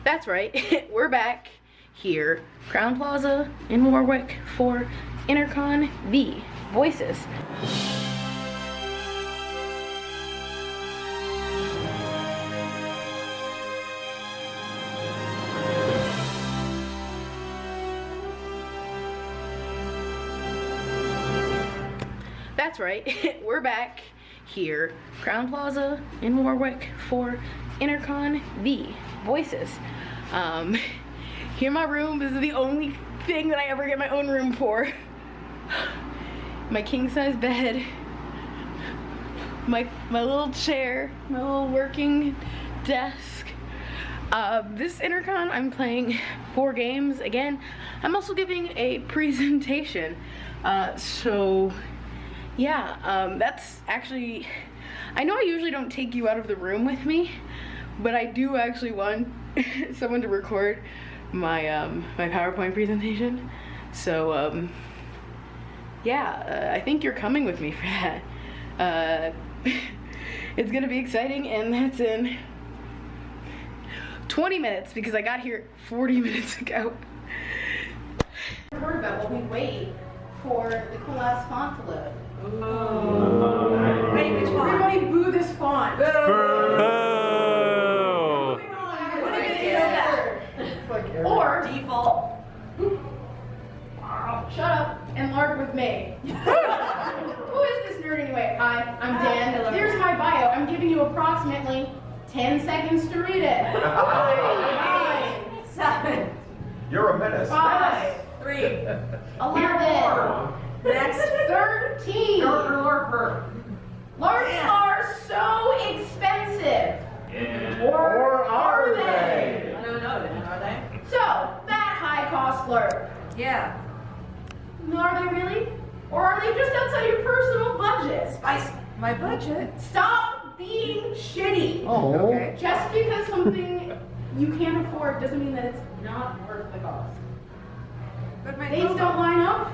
That's right, we're back here, Crown Plaza in Warwick for Intercon V, Voices. That's right, we're back here, Crown Plaza in Warwick for Intercon V, Voices. Here in my room, this is the only thing that I ever get my own room for. My king size bed, my little chair, my little working desk. This Intercon, I'm playing 4 games again. I'm also giving a presentation. So yeah, that's actually, I know I usually don't take you out of the room with me, but I do actually want someone to record my my PowerPoint presentation. So yeah, I think you're coming with me for that. It's gonna be exciting, and that's in 20 minutes because I got here 40 minutes ago. Record about while we wait for the last font to load. Oh. Wait, which one? Everybody boo this font. Or default. Shut up and LARP with me. Who is this nerd anyway? Hi, I'm Dan. Here's my bio. I'm giving you approximately 10 seconds to read it. 9, 7. You're a menace. 5, 3, 11. Next, 13. DarkerLarper. LARPs are so expensive. Yeah. Or are they? I don't know, are they? So, that high cost LARP. Yeah. Are they really? Or are they just outside your personal budget? Spicy. My budget? Stop being shitty. Oh. Okay. Just because something you can't afford doesn't mean that it's not worth the cost. But my Things don't line up.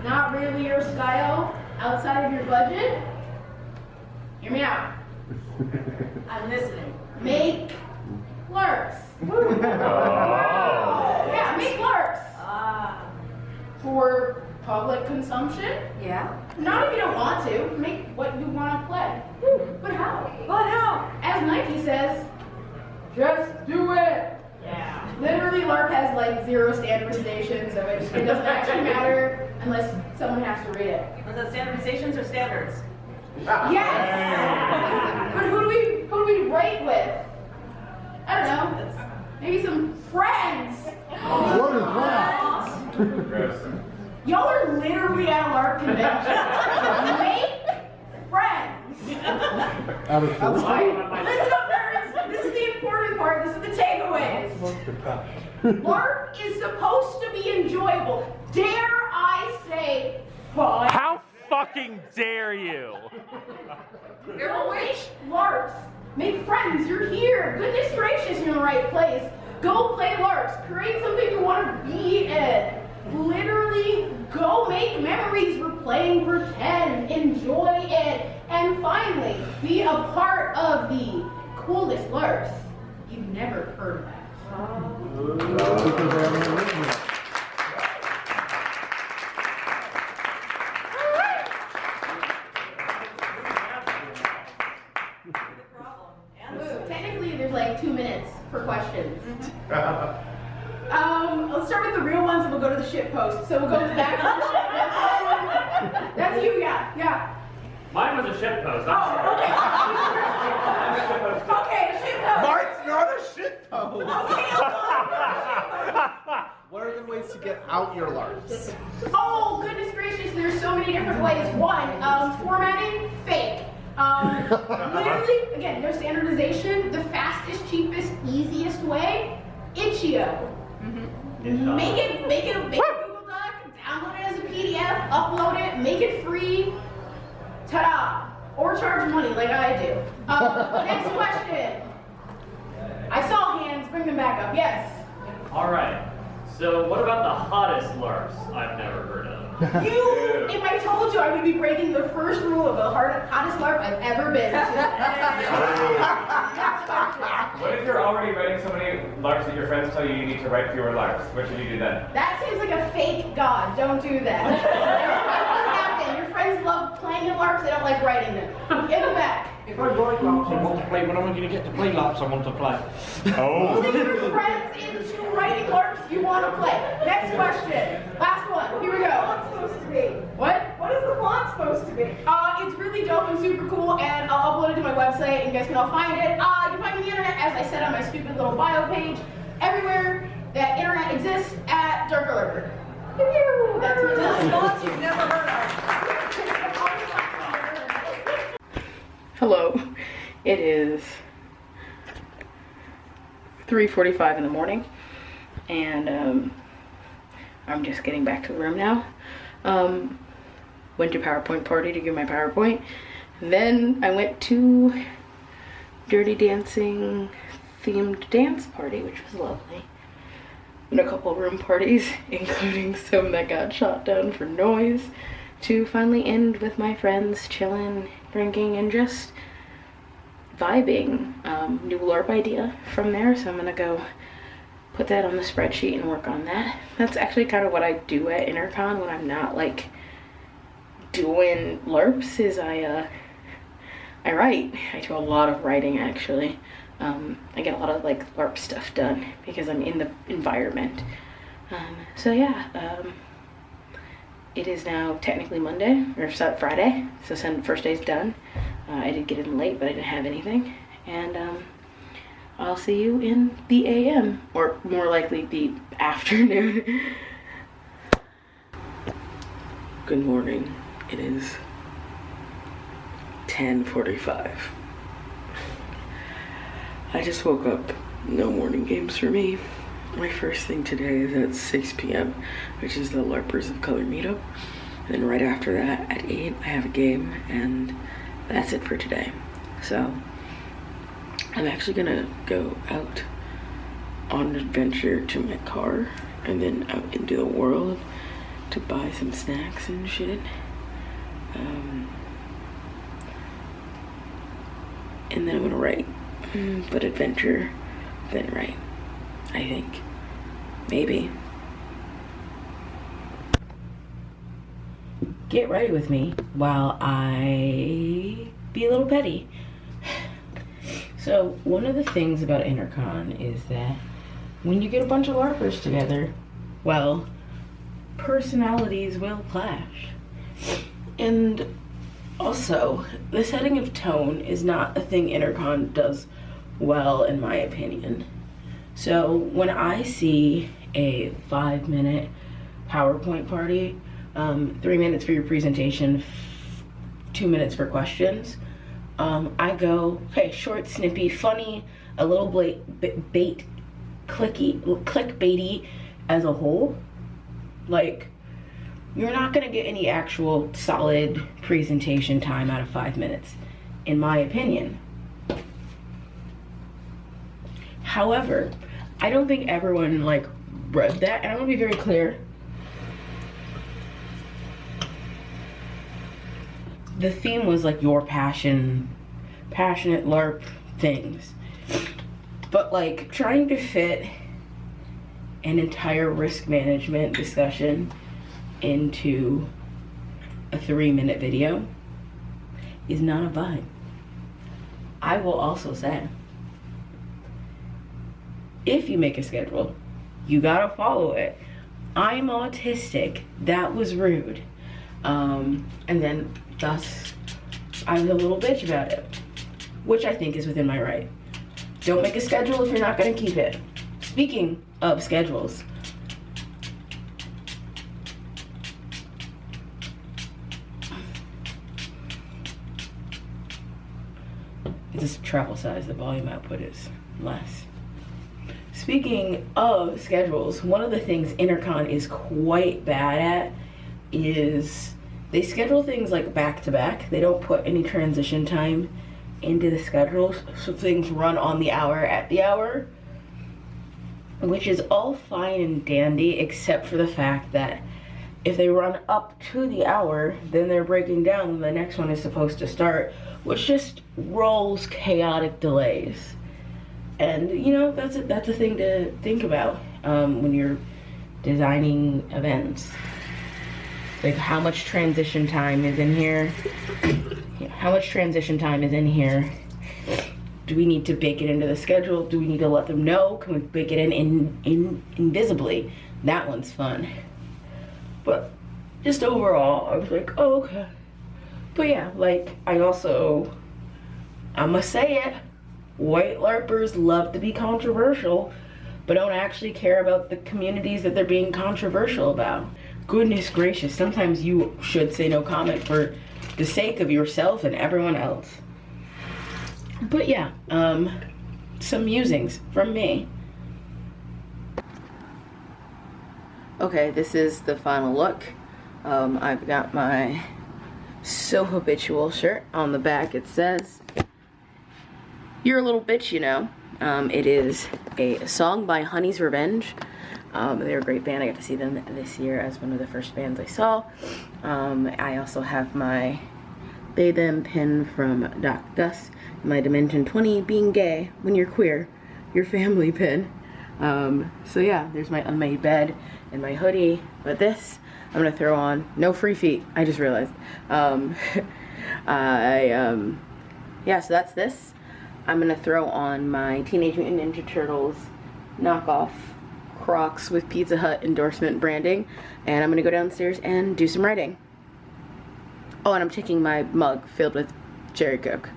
Not really your style. Outside of your budget. Hear me out. I'm listening. Make LARPs. Oh. Yeah, make LARPs. Ah. For public consumption. Yeah. Not if you don't want to. Make what you want to play. But how? But how? As Nike says, just do it. Yeah. Literally, LARP has like 0 standardization, so it doesn't actually matter unless someone has to read it. Was that standardizations or standards? Yes! But who do we write with? I don't know. Maybe some friends. What is that? Y'all are literally at a LARP convention. Make friends. Out of Listen up, nerds. This is the important part. This is the takeaways. LARP is supposed to be enjoyable. Dare I say fun? How fucking dare you? Go make LARPs. Make friends. You're here. Goodness gracious, you're in the right place. Go play LARPs. Create something you want to be in. Literally, go make memories. We're playing pretend. Enjoy it. And finally, be a part of the coolest LARPs you've never heard of. Technically, there's like 2 minutes for questions. Let's start with the real ones and we'll go to the shit post. So we'll go back to the shit post. That's you, yeah. Mine was a shit post. Oh, okay. Okay, shit post. Mine's not a shit post. Okay, What are the ways to get out your LARPs? oh, goodness gracious, there's so many different ways. One, formatting, fake. Literally, again, no standardization. The fastest, cheapest, easiest way, Itch.io. Make it a Google Doc, download it as a PDF, upload it, make it free. Ta-da! Or charge money like I do. Next question. I saw hands, bring them back up. Yes. Alright, so what about the hottest LARPs I've never heard of? If I told you, I would be breaking the first rule of the hottest LARP I've ever been to. What if you're already writing so many LARPs that your friends tell you need to write fewer LARPs? What should you do then? That seems like a fake god. Don't do that. Captain, your friends love playing in LARPs, they don't like writing them. Give them back. If I write LARPs I want to play, when am I going to get to play LARPs I want to play? Oh. Leave your friends into writing LARPs you want to play. Next question. Last one. Here we go. What's it supposed to be? What? What is the font supposed to be? It's really dope and super cool, and I'll upload it to my website, and you guys can all find it. You can find me on the internet, as I said on my stupid little bio page, everywhere that internet exists at DarkerLarper. That's my Fonts you've never heard of. Hello. It is 3:45 in the morning, and I'm just getting back to the room now. Went to PowerPoint party to give my PowerPoint. Then I went to Dirty Dancing themed dance party, which was lovely. And a couple room parties, including some that got shot down for noise, to finally end with my friends chilling, drinking, and just vibing. New LARP idea from there, so I'm gonna go put that on the spreadsheet and work on that. That's actually kind of what I do at Intercon when I'm not like doing LARPs, is I write. I do a lot of writing actually. I get a lot of like LARP stuff done because I'm in the environment. So yeah, it is now technically Monday, or Friday, so first day's done. I did get in late, but I didn't have anything. And I'll see you in the AM, or more likely the afternoon. Good morning. It is 10:45. I just woke up. No morning games for me. My first thing today is at 6 p.m., which is the Larpers of Color meetup. And then right after that, at 8, I have a game, and that's it for today. So, I'm actually gonna go out on an adventure to my car, and then out into the world to buy some snacks and shit. And then I'm gonna write. But adventure, then write, I think. Maybe. Get ready with me while I be a little petty. So, one of the things about Intercon is that when you get a bunch of LARPers together, well, personalities will clash. And also, the setting of tone is not a thing Intercon does well, in my opinion. So when I see a 5-minute PowerPoint party, 3 minutes for your presentation, 2 minutes for questions, I go, okay, short, snippy, funny, a little clickbaity as a whole. Like, you're not gonna get any actual solid presentation time out of 5 minutes, in my opinion. However, I don't think everyone like read that, and I want to be very clear. The theme was like your passionate LARP things, but like trying to fit an entire risk management discussion into a 3-minute video is not a vibe. I will also say, if you make a schedule, you gotta follow it. I'm autistic, that was rude. And then thus, I was a little bitch about it, which I think is within my right. Don't make a schedule if you're not gonna keep it. Speaking of schedules, it's a travel size, the volume output is less. Speaking of schedules, one of the things Intercon is quite bad at is they schedule things like back to back. They don't put any transition time into the schedules, so things run on the hour at the hour, which is all fine and dandy except for the fact that if they run up to the hour, then they're breaking down and the next one is supposed to start, which just rolls chaotic delays. And you know, that's a thing to think about when you're designing events. Like, how much transition time is in here? How much transition time is in here? Do we need to bake it into the schedule? Do we need to let them know? Can we bake it in invisibly? That one's fun. But just overall, I was like, oh, okay. But yeah, like, I'ma say it, white LARPers love to be controversial, but don't actually care about the communities that they're being controversial about. Goodness gracious, sometimes you should say no comment for the sake of yourself and everyone else. But yeah, some musings from me. Okay, this is the final look. I've got my So Habitual shirt. On the back it says, "You're a little bitch, you know." It is a song by Honey's Revenge. They're a great band. I got to see them this year as one of the first bands I saw. I also have my They Them pin from Doc Gus, my Dimension 20 being gay when you're queer, your family pin. So yeah, there's my unmade bed and my hoodie. But this, I'm gonna throw on, no free feet, I just realized. Yeah, so that's this. I'm gonna throw on my Teenage Mutant Ninja Turtles knockoff Crocs with Pizza Hut endorsement branding, and I'm gonna go downstairs and do some writing. Oh, and I'm taking my mug filled with Cherry Coke.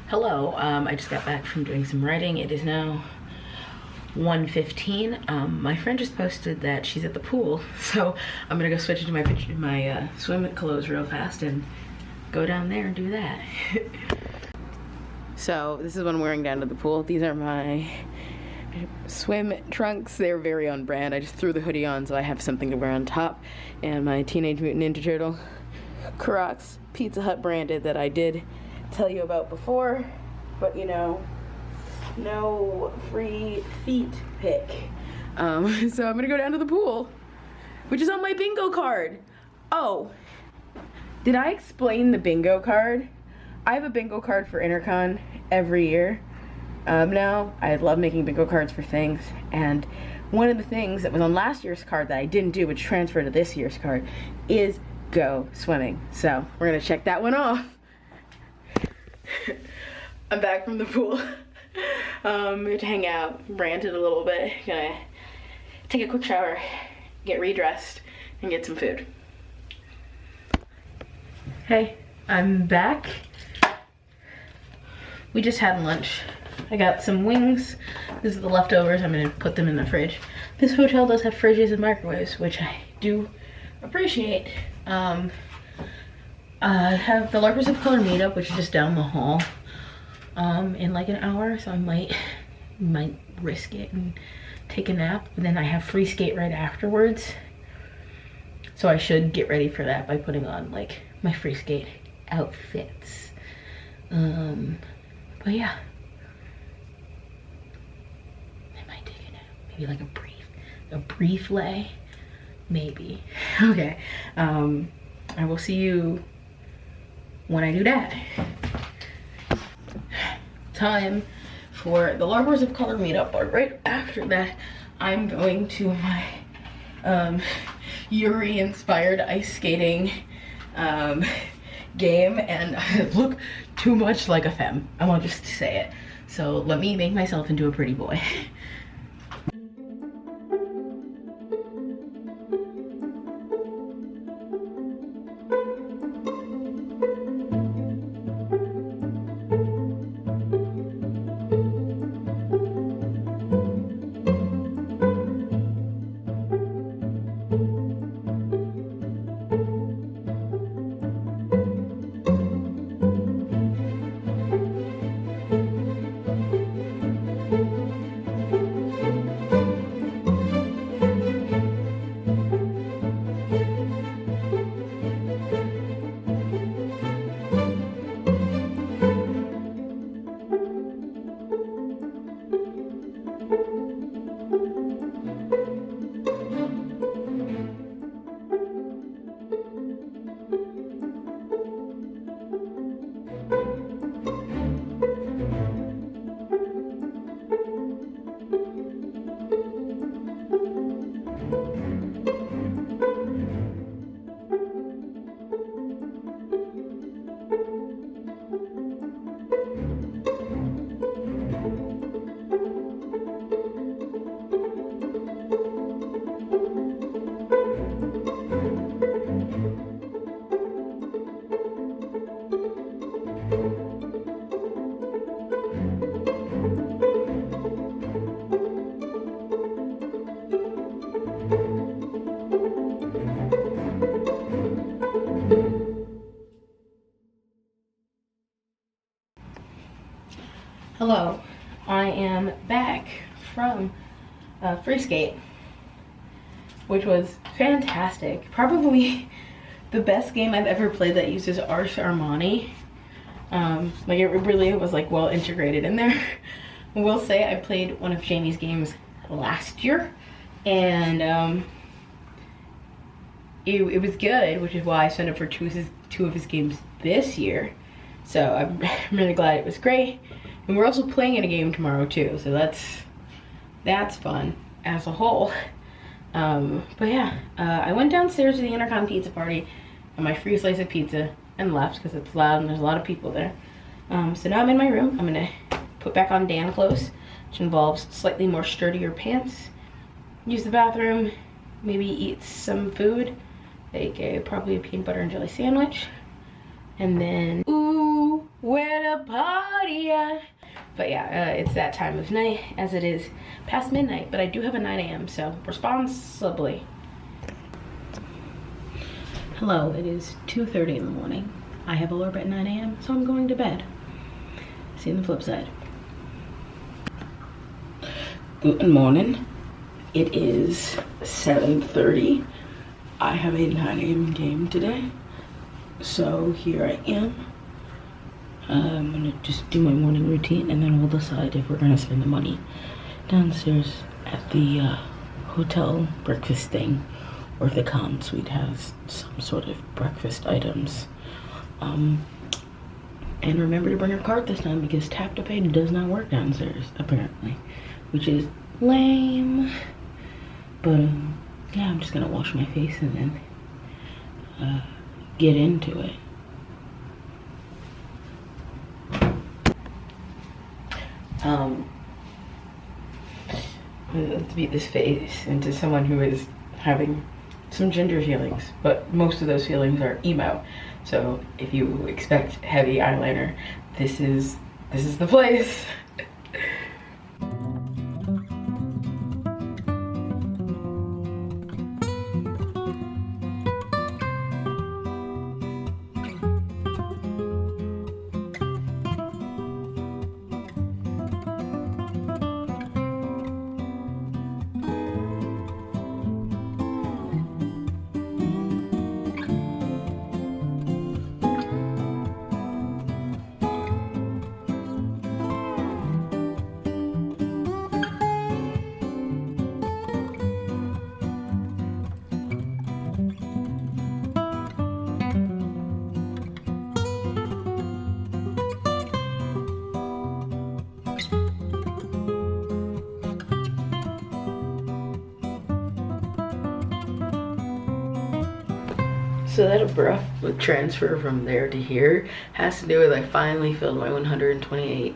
Hello, I just got back from doing some writing. It is now 1:15. My friend just posted that she's at the pool, so I'm gonna go switch into my swim clothes real fast and go down there and do that. So this is what I'm wearing down to the pool. These are my swim trunks. They're very on brand. I just threw the hoodie on so I have something to wear on top, and my Teenage Mutant Ninja Turtle Crocs, Pizza Hut branded, that I did tell you about before, but you know, no free feet pick. So I'm gonna go down to the pool, which is on my bingo card. Oh, did I explain the bingo card? I have a bingo card for Intercon every year. Now, I love making bingo cards for things, and one of the things that was on last year's card that I didn't do, which transferred to this year's card, is go swimming. So we're gonna check that one off. I'm back from the pool. To hang out, ranted a little bit. Gonna take a quick shower, get redressed, and get some food. Hey, I'm back. We just had lunch. I got some wings. This is the leftovers. I'm gonna put them in the fridge. This hotel does have fridges and microwaves, which I do appreciate. I have the Larpers of Color meetup, which is just down the hall, in like an hour, so I might risk it and take a nap. But then I have free skate right afterwards, so I should get ready for that by putting on like my free skate outfits. But yeah, I might take a nap, maybe like a brief lay, maybe. Okay, I will see you when I do that. Time for the Larpers of Color meetup, but right after that, I'm going to my Yuri inspired ice skating game, and I look too much like a femme. I want just to say it. So let me make myself into a pretty boy. Hello, I am back from free skate, which was fantastic. Probably the best game I've ever played that uses Ars Armani. Like it really was like well integrated in there. I will say I played one of Jamie's games last year, and it was good, which is why I signed up for two of his games this year. So I'm really glad it was great. And we're also playing in a game tomorrow too, so that's fun as a whole. But yeah, I went downstairs to the Intercon pizza party on my free slice of pizza and left because it's loud and there's a lot of people there. So now I'm in my room. I'm gonna put back on Dan clothes, which involves slightly more sturdier pants, use the bathroom, maybe eat some food, like probably a peanut butter and jelly sandwich, and then ooh, where the party at? But yeah, it's that time of night as it is past midnight, but I do have a 9 a.m. so responsibly. Hello, it is 2:30 in the morning. I have a LARP at 9 a.m. so I'm going to bed. See you on the flip side. Good morning. It is 7:30. I have a 9 a.m. game today, so here I am. I'm gonna just do my morning routine and then we'll decide if we're gonna spend the money downstairs at the hotel breakfast thing, or if the con suite has some sort of breakfast items. And remember to bring your card this time because tap to pay does not work downstairs apparently, which is lame. But yeah, I'm just gonna wash my face and then get into it. Let's beat this face into someone who is having some gender feelings, but most of those feelings are emo. So if you expect heavy eyeliner, this is the place. So that abrupt transfer from there to here has to do with I finally filled my 128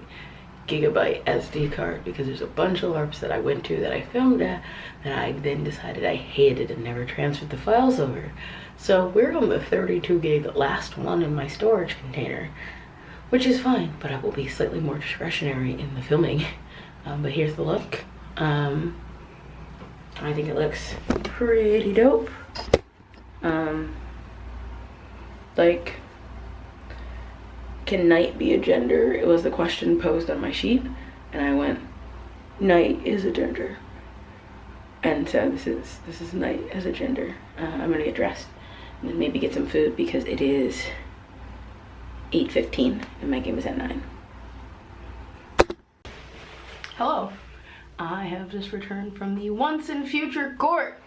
gigabyte SD card because there's a bunch of LARPs that I went to that I filmed at that I then decided I hated and never transferred the files over. So we're on the 32 gig last one in my storage container, which is fine, but I will be slightly more discretionary in the filming. But here's the look. I think it looks pretty dope. Like, can night be a gender? It was the question posed on my sheet, and I went, night is a gender. And so this is night as a gender. I'm gonna get dressed and then maybe get some food because it is 8:15 and my game is at 9. Hello, I have just returned from the once and future court.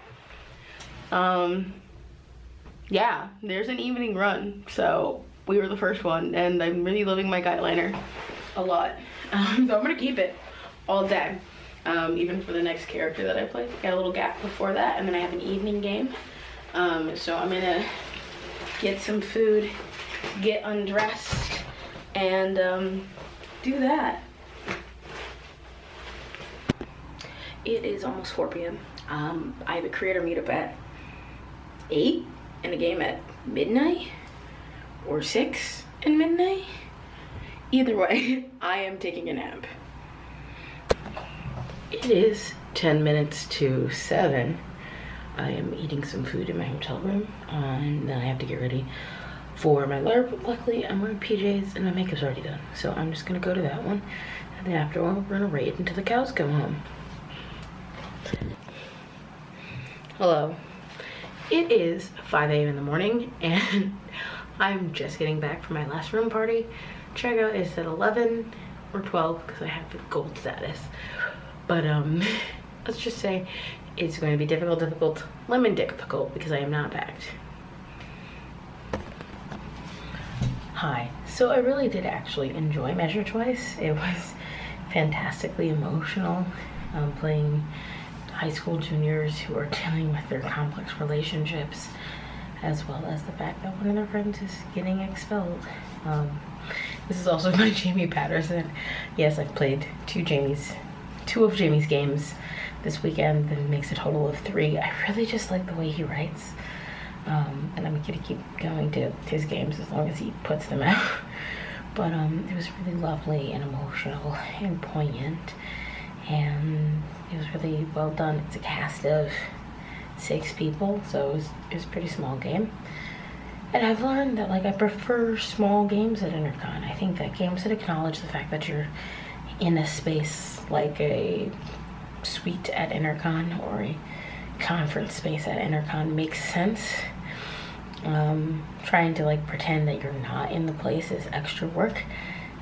Yeah, there's an evening run, so we were the first one, and I'm really loving my guideliner a lot. So I'm gonna keep it all day, even for the next character that I play. Got a little gap before that, and then I have an evening game. So I'm gonna get some food, get undressed, and do that. It is almost 4 p.m. I have a creator meetup at 8 and a game at midnight or 6 and midnight. Either way, I am taking a nap. It is 10 minutes to 7. I am eating some food in my hotel room, and then I have to get ready for my LARP. Luckily, I'm wearing PJs and my makeup's already done. So I'm just gonna go to that one. And then after we're gonna raid until the cows come home. Hello. It is 5 a.m. in the morning and I'm just getting back from my last room party. Checkout is at 11 or 12 because I have the gold status. But let's just say it's going to be difficult, lemon difficult, because I am not backed. Hi. So I really did actually enjoy Measure Twice. It was fantastically emotional, playing high school juniors who are dealing with their complex relationships, as well as the fact that one of their friends is getting expelled. This is also by Jamie Patterson. Yes, I've played two of Jamie's games this weekend. That makes a total of 3. I really just like the way he writes. And I'm gonna keep going to his games as long as he puts them out. But it was really lovely and emotional and poignant. And it was really well done. It's a cast of 6 people, so it was a pretty small game. And I've learned that, like, I prefer small games at Intercon. I think that games that acknowledge the fact that you're in a space like a suite at Intercon or a conference space at Intercon makes sense. Trying to, like, pretend that you're not in the place is extra work.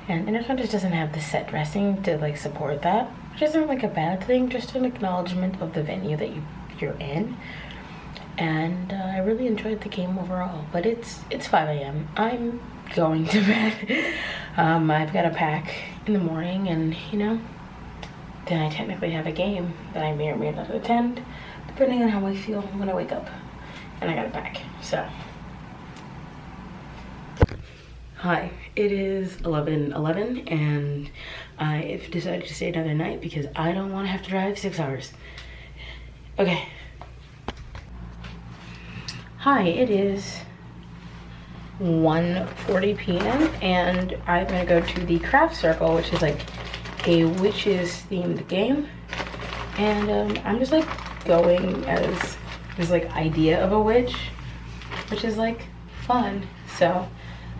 And Intercon just doesn't have the set dressing to, like, support that. Which isn't, like, a bad thing, just an acknowledgement of the venue that you're in. And I really enjoyed the game overall. But it's 5 a.m. I'm going to bed. I've got to pack in the morning, and, you know, then I technically have a game that I may or may not attend, depending on how I feel when I wake up. And I gotta pack, so. Hi, it is 11:11 and I've decided to stay another night because I don't want to have to drive 6 hours. Okay. Hi, it is 1:40 p.m. and I'm gonna go to the craft circle, which is like a witches themed game. And I'm just like going as this like idea of a witch, which is like fun. So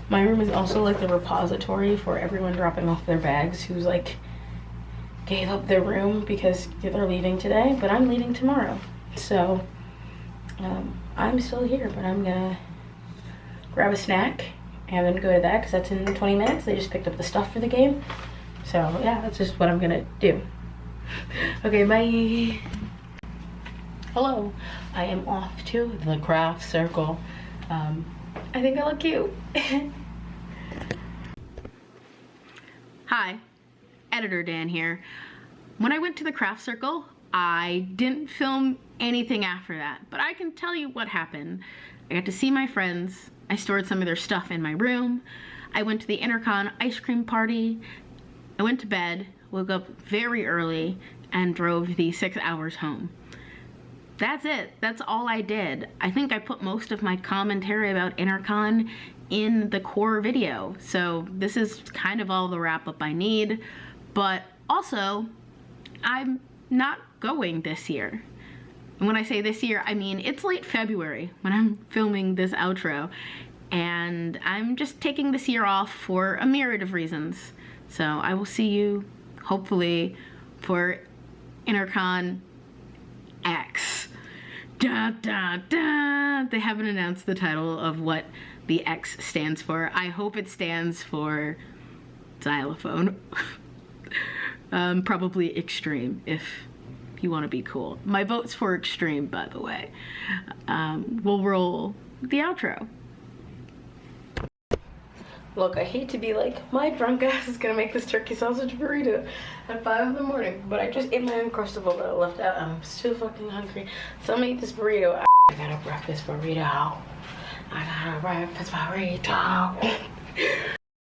my room is also like the repository for everyone dropping off their bags who's like gave up their room because they're leaving today, but I'm leaving tomorrow. So I'm still here, but I'm gonna grab a snack and then go to that because that's in 20 minutes. They just picked up the stuff for the game. So yeah, that's just what I'm gonna do. Okay, bye. Hello, I am off to the craft circle. I think I look cute. Hi, Editor Dan here. When I went to the craft circle, I didn't film anything after that, but I can tell you what happened. I got to see my friends. I stored some of their stuff in my room. I went to the Intercon ice cream party. I went to bed, woke up very early, and drove the 6 hours home. That's it. That's all I did. I think I put most of my commentary about Intercon in the core video. So this is kind of all the wrap up I need. But also, I'm not going this year. And when I say this year, I mean it's late February when I'm filming this outro. And I'm just taking this year off for a myriad of reasons. So I will see you, hopefully, for Intercon X. Da, da, da. They haven't announced the title of what the X stands for. I hope it stands for xylophone. Probably extreme, if you want to be cool. My vote's for extreme, by the way. We'll roll the outro. Look, I hate to be like, my drunk ass is gonna make this turkey sausage burrito at 5 in the morning, but I just ate my Uncrustable that I left out. I'm still fucking hungry, so I'm gonna eat this burrito. I got a breakfast burrito.